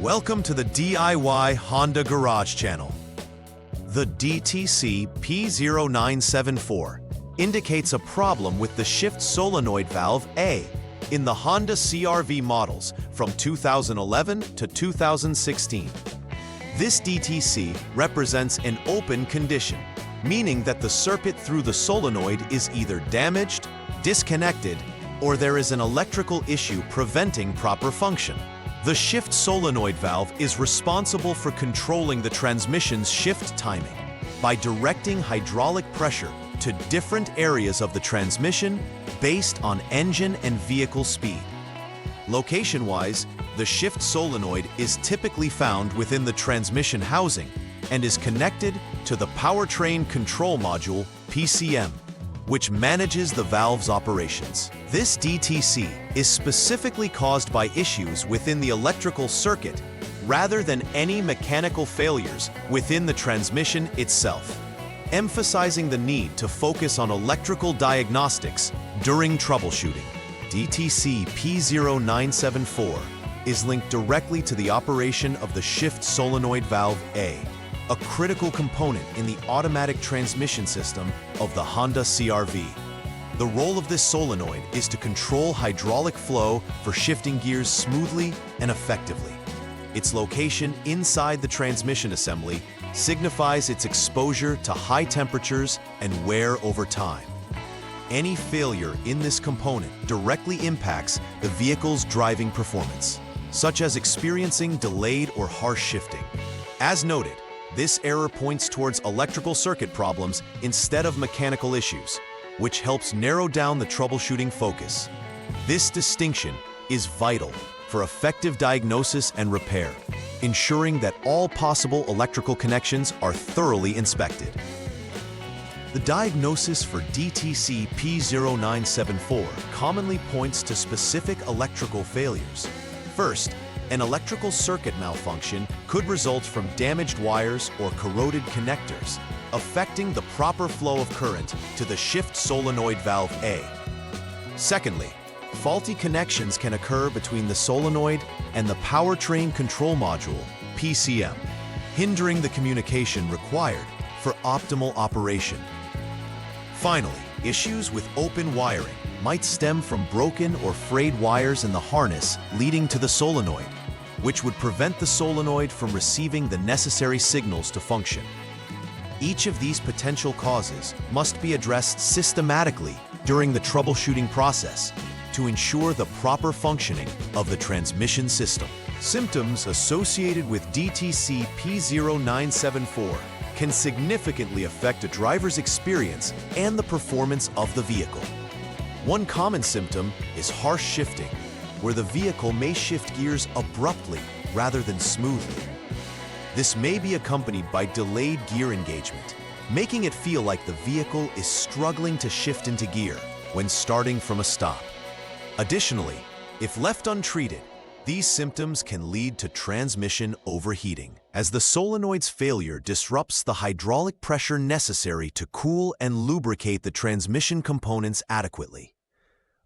Welcome to the DIY Honda Garage channel. The DTC P0974 indicates a problem with the Shift Solenoid Valve A in the Honda CRV models from 2011 to 2016. This DTC represents an open condition, meaning that the circuit through the solenoid is either damaged, disconnected, or there is an electrical issue preventing proper function. The shift solenoid valve is responsible for controlling the transmission's shift timing by directing hydraulic pressure to different areas of the transmission based on engine and vehicle speed. Location-wise, the shift solenoid is typically found within the transmission housing and is connected to the powertrain control module, PCM, which manages the valve's operations. This DTC is specifically caused by issues within the electrical circuit rather than any mechanical failures within the transmission itself, emphasizing the need to focus on electrical diagnostics during troubleshooting. DTC P0974 is linked directly to the operation of the Shift Solenoid Valve A, a critical component in the automatic transmission system of the Honda CRV. The role of this solenoid is to control hydraulic flow for shifting gears smoothly and effectively. Its location inside the transmission assembly signifies its exposure to high temperatures and wear over time. Any failure in this component directly impacts the vehicle's driving performance, such as experiencing delayed or harsh shifting. As noted, this error points towards electrical circuit problems instead of mechanical issues, which helps narrow down the troubleshooting focus. This distinction is vital for effective diagnosis and repair, ensuring that all possible electrical connections are thoroughly inspected. The diagnosis for DTC P0974 commonly points to specific electrical failures. First, an electrical circuit malfunction could result from damaged wires or corroded connectors, affecting the proper flow of current to the shift solenoid valve A. Secondly, faulty connections can occur between the solenoid and the powertrain control module, PCM, hindering the communication required for optimal operation. Finally, issues with open wiring might stem from broken or frayed wires in the harness leading to the solenoid, which would prevent the solenoid from receiving the necessary signals to function. Each of these potential causes must be addressed systematically during the troubleshooting process to ensure the proper functioning of the transmission system. Symptoms associated with DTC P0974 can significantly affect a driver's experience and the performance of the vehicle. One common symptom is harsh shifting, where the vehicle may shift gears abruptly rather than smoothly. This may be accompanied by delayed gear engagement, making it feel like the vehicle is struggling to shift into gear when starting from a stop. Additionally, if left untreated, these symptoms can lead to transmission overheating, as the solenoid's failure disrupts the hydraulic pressure necessary to cool and lubricate the transmission components adequately.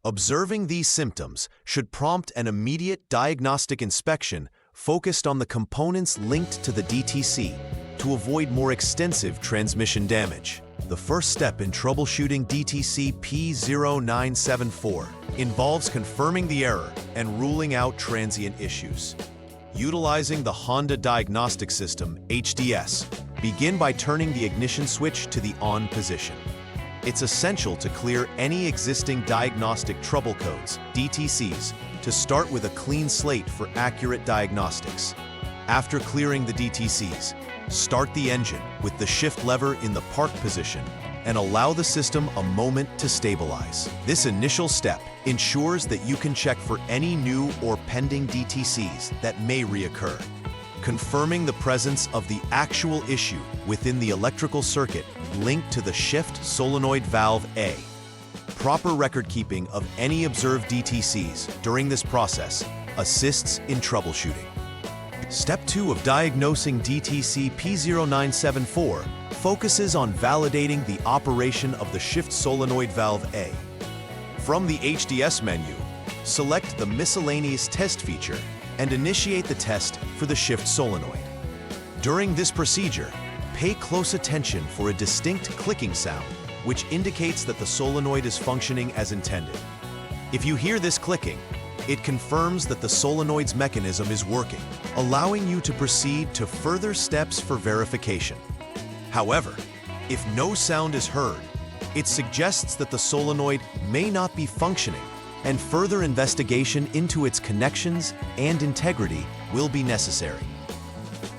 Observing these symptoms should prompt an immediate diagnostic inspection focused on the components linked to the DTC to avoid more extensive transmission damage. The first step in troubleshooting DTC P0974 involves confirming the error and ruling out transient issues. Utilizing the Honda Diagnostics System, HDS, begin by turning the ignition switch to the on position. It's essential to clear any existing diagnostic trouble codes, DTCs, to start with a clean slate for accurate diagnostics. After clearing the DTCs, start the engine with the shift lever in the park position and allow the system a moment to stabilize. This initial step ensures that you can check for any new or pending DTCs that may reoccur, confirming the presence of the actual issue within the electrical circuit linked to the Shift Solenoid Valve A. Proper record keeping of any observed DTCs during this process assists in troubleshooting. Step 2 of diagnosing DTC P0974 focuses on validating the operation of the Shift Solenoid Valve A. From the HDS menu, select the Miscellaneous Test feature and initiate the test for the shift solenoid. During this procedure, pay close attention for a distinct clicking sound, which indicates that the solenoid is functioning as intended. If you hear this clicking, it confirms that the solenoid's mechanism is working, allowing you to proceed to further steps for verification. However, if no sound is heard, it suggests that the solenoid may not be functioning, and further investigation into its connections and integrity will be necessary.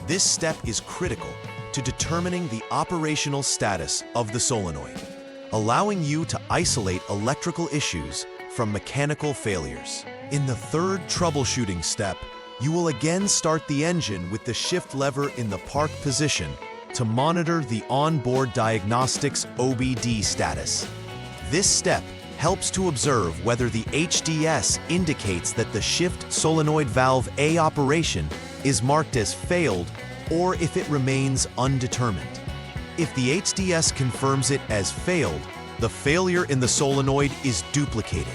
This step is critical to determining the operational status of the solenoid, allowing you to isolate electrical issues from mechanical failures. In the third troubleshooting step, you will again start the engine with the shift lever in the park position to monitor the onboard diagnostics OBD status. This step helps to observe whether the HDS indicates that the Shift Solenoid Valve A operation is marked as failed or if it remains undetermined. If the HDS confirms it as failed, the failure in the solenoid is duplicated,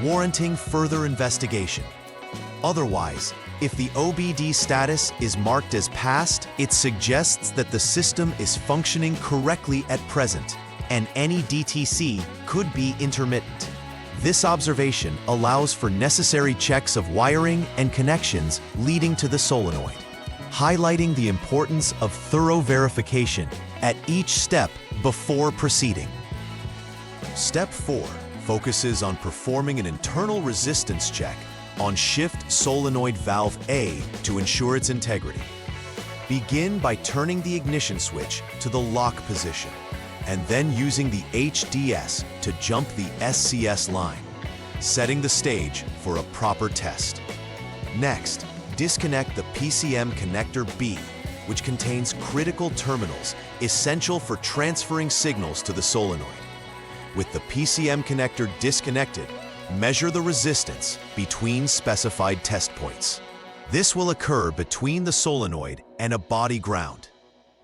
warranting further investigation. Otherwise, if the OBD status is marked as passed, it suggests that the system is functioning correctly at present, and any DTC could be intermittent. This observation allows for necessary checks of wiring and connections leading to the solenoid, highlighting the importance of thorough verification at each step before proceeding. Step 4 focuses on performing an internal resistance check on Shift Solenoid Valve A to ensure its integrity. Begin by turning the ignition switch to the lock position, and then using the HDS to jump the SCS line, setting the stage for a proper test. Next, disconnect the PCM connector B, which contains critical terminals essential for transferring signals to the solenoid. With the PCM connector disconnected, measure the resistance between specified test points. This will occur between the solenoid and a body ground.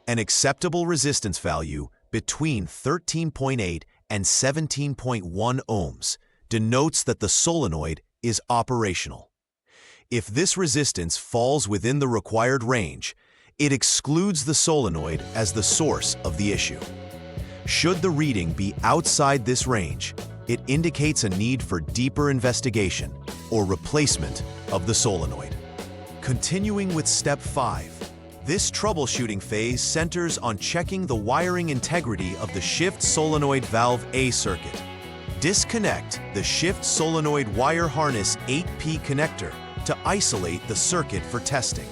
An acceptable resistance value between 13.8 and 17.1 ohms denotes that the solenoid is operational. If this resistance falls within the required range, it excludes the solenoid as the source of the issue. Should the reading be outside this range, it indicates a need for deeper investigation or replacement of the solenoid. Continuing with Step 5, this troubleshooting phase centers on checking the wiring integrity of the Shift Solenoid Valve A circuit. Disconnect the Shift Solenoid Wire Harness 8P connector to isolate the circuit for testing.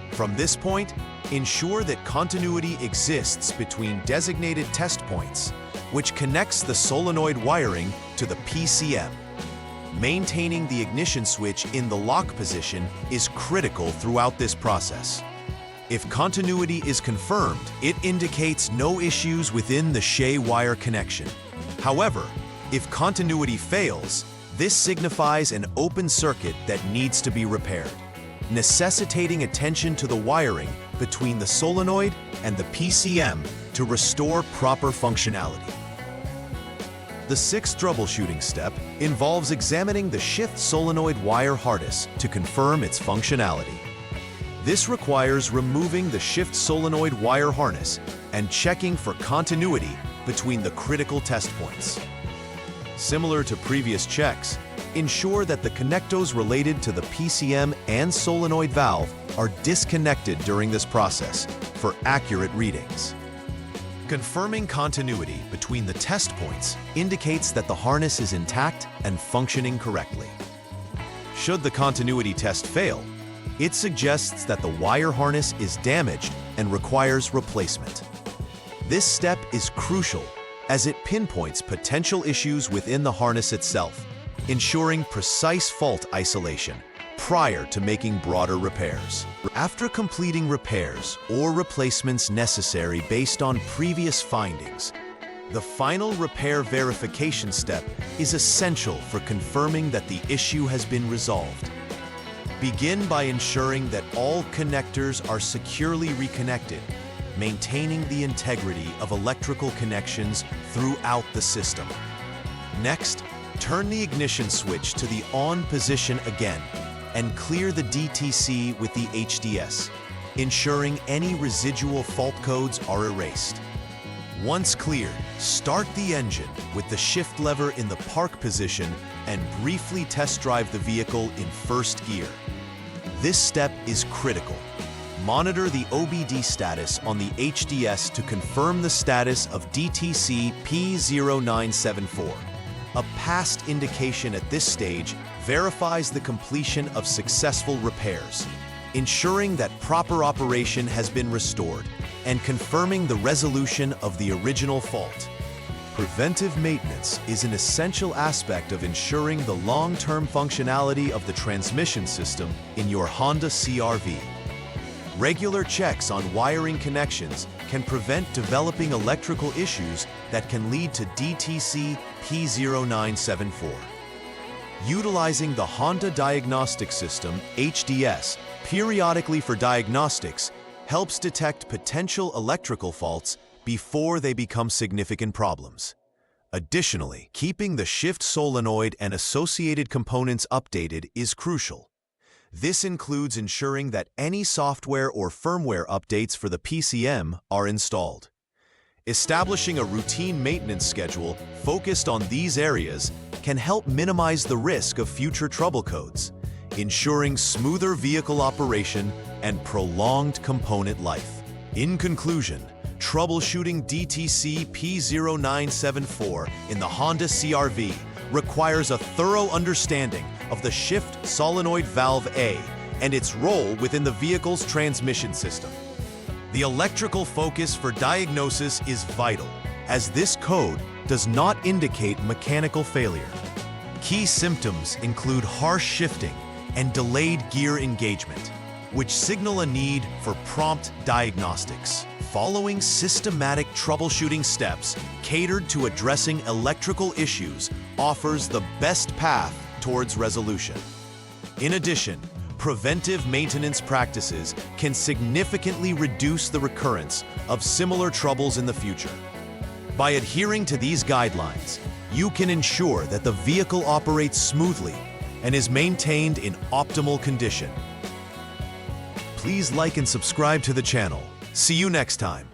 From this point, ensure that continuity exists between designated test points, which connects the solenoid wiring to the PCM. Maintaining the ignition switch in the lock position is critical throughout this process. If continuity is confirmed, it indicates no issues within the Shea wire connection. However, if continuity fails, this signifies an open circuit that needs to be repaired, necessitating attention to the wiring between the solenoid and the PCM to restore proper functionality. The sixth troubleshooting step involves examining the Shift Solenoid wire harness to confirm its functionality. This requires removing the Shift Solenoid wire harness and checking for continuity between the critical test points. Similar to previous checks, ensure that the connectors related to the PCM and solenoid valve are disconnected during this process for accurate readings. Confirming continuity between the test points indicates that the harness is intact and functioning correctly. Should the continuity test fail, it suggests that the wire harness is damaged and requires replacement. This step is crucial as it pinpoints potential issues within the harness itself, ensuring precise fault isolation prior to making broader repairs. After completing repairs or replacements necessary based on previous findings, the final repair verification step is essential for confirming that the issue has been resolved. Begin by ensuring that all connectors are securely reconnected, maintaining the integrity of electrical connections throughout the system. Next, turn the ignition switch to the on position again, and clear the DTC with the HDS, ensuring any residual fault codes are erased. Once cleared, start the engine with the shift lever in the park position and briefly test drive the vehicle in first gear. This step is critical. Monitor the OBD status on the HDS to confirm the status of DTC P0974. A passed indication at this stage verifies the completion of successful repairs, ensuring that proper operation has been restored and confirming the resolution of the original fault. Preventive maintenance is an essential aspect of ensuring the long-term functionality of the transmission system in your Honda CRV. Regular checks on wiring connections can prevent developing electrical issues that can lead to DTC P0974. Utilizing the Honda Diagnostic System, HDS, periodically for diagnostics helps detect potential electrical faults before they become significant problems. Additionally, keeping the shift solenoid and associated components updated is crucial. This includes ensuring that any software or firmware updates for the PCM are installed. Establishing a routine maintenance schedule focused on these areas can help minimize the risk of future trouble codes, ensuring smoother vehicle operation and prolonged component life. In conclusion, troubleshooting DTC P0974 in the Honda CRV requires a thorough understanding of the Shift Solenoid Valve A and its role within the vehicle's transmission system. The electrical focus for diagnosis is vital, as this code does not indicate mechanical failure. Key symptoms include harsh shifting and delayed gear engagement, which signal a need for prompt diagnostics. Following systematic troubleshooting steps catered to addressing electrical issues offers the best path towards resolution. In addition, preventive maintenance practices can significantly reduce the recurrence of similar troubles in the future. By adhering to these guidelines, you can ensure that the vehicle operates smoothly and is maintained in optimal condition. Please like and subscribe to the channel. See you next time.